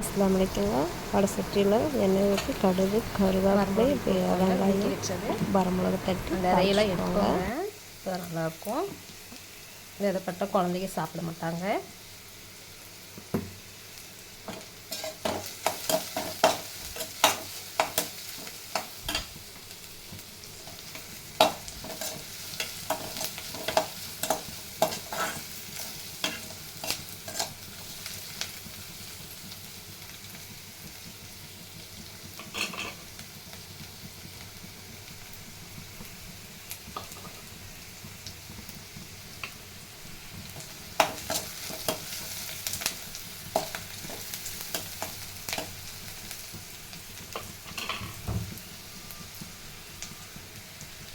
அஸ்ஸலாமு அலைக்குங்க. வடை சட்டியில் எண்ணெய் ஊற்றி கடுகு கருவேப்பிலை வெங்காயம் வரமிளகா தட்டி நிறையெல்லாம் எடுத்துக்கோங்க. இப்போ நல்லாயிருக்கும். விதப்பட்ட குழந்தைங்க சாப்பிட மாட்டாங்க.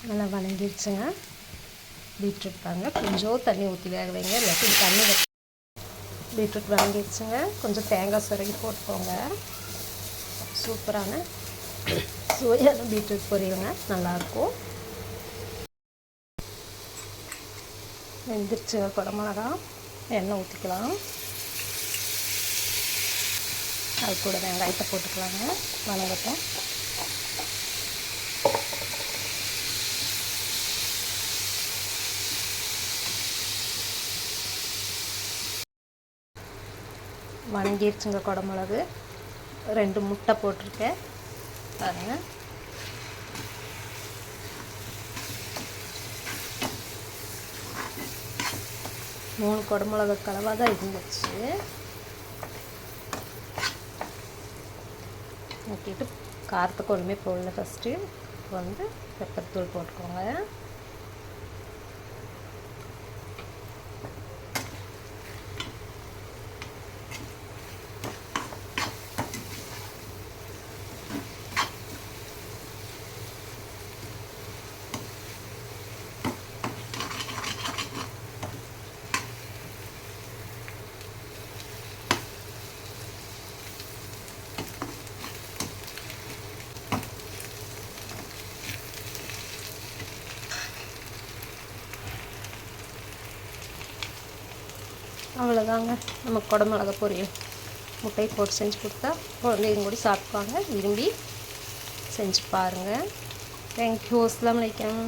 நல்லா வணங்கிடுச்சுங்க. பீட்ரூட் பாருங்க, கொஞ்சம் தண்ணி ஊற்றி வேக வைங்க, இல்லாட்டி தண்ணி பீட்ரூட் வணங்கிடுச்சுங்க. கொஞ்சம் தேங்காய் சுரங்கி போட்டுக்கோங்க. சூப்பரான சுவையான பீட்ரூட் பொரியலுங்க, நல்லாயிருக்கும். வெந்துருச்சுங்க. குடமிளகா எண்ணெய் ஊற்றிக்கலாம். அது கூட வெங்காயத்தை போட்டுக்கலாங்க. வணங்கட்டும். வணங்கிடுச்சுங்க. குடமிளகு 2 முட்டை போட்டிருக்கேன் பாருங்கள். மூணு குடமிளகு கலவாக தான் இருந்துச்சு. ஊற்றிட்டு காரத்துக்கு ஒன்றுமே போடல. ஃபஸ்ட்டு பெப்பர் தூள் போட்டுக்கோங்க. அவ்வளோதாங்க, நம்ம குடமிளகா பொரியல். முட்டையை போட்டு செஞ்சு கொடுத்தா குழந்தைங்க கூட சாப்பிடுவாங்க. விரும்பி செஞ்சு பாருங்கள். தேங்க்யூ. அஸ்ஸலாமு அலைக்கும்.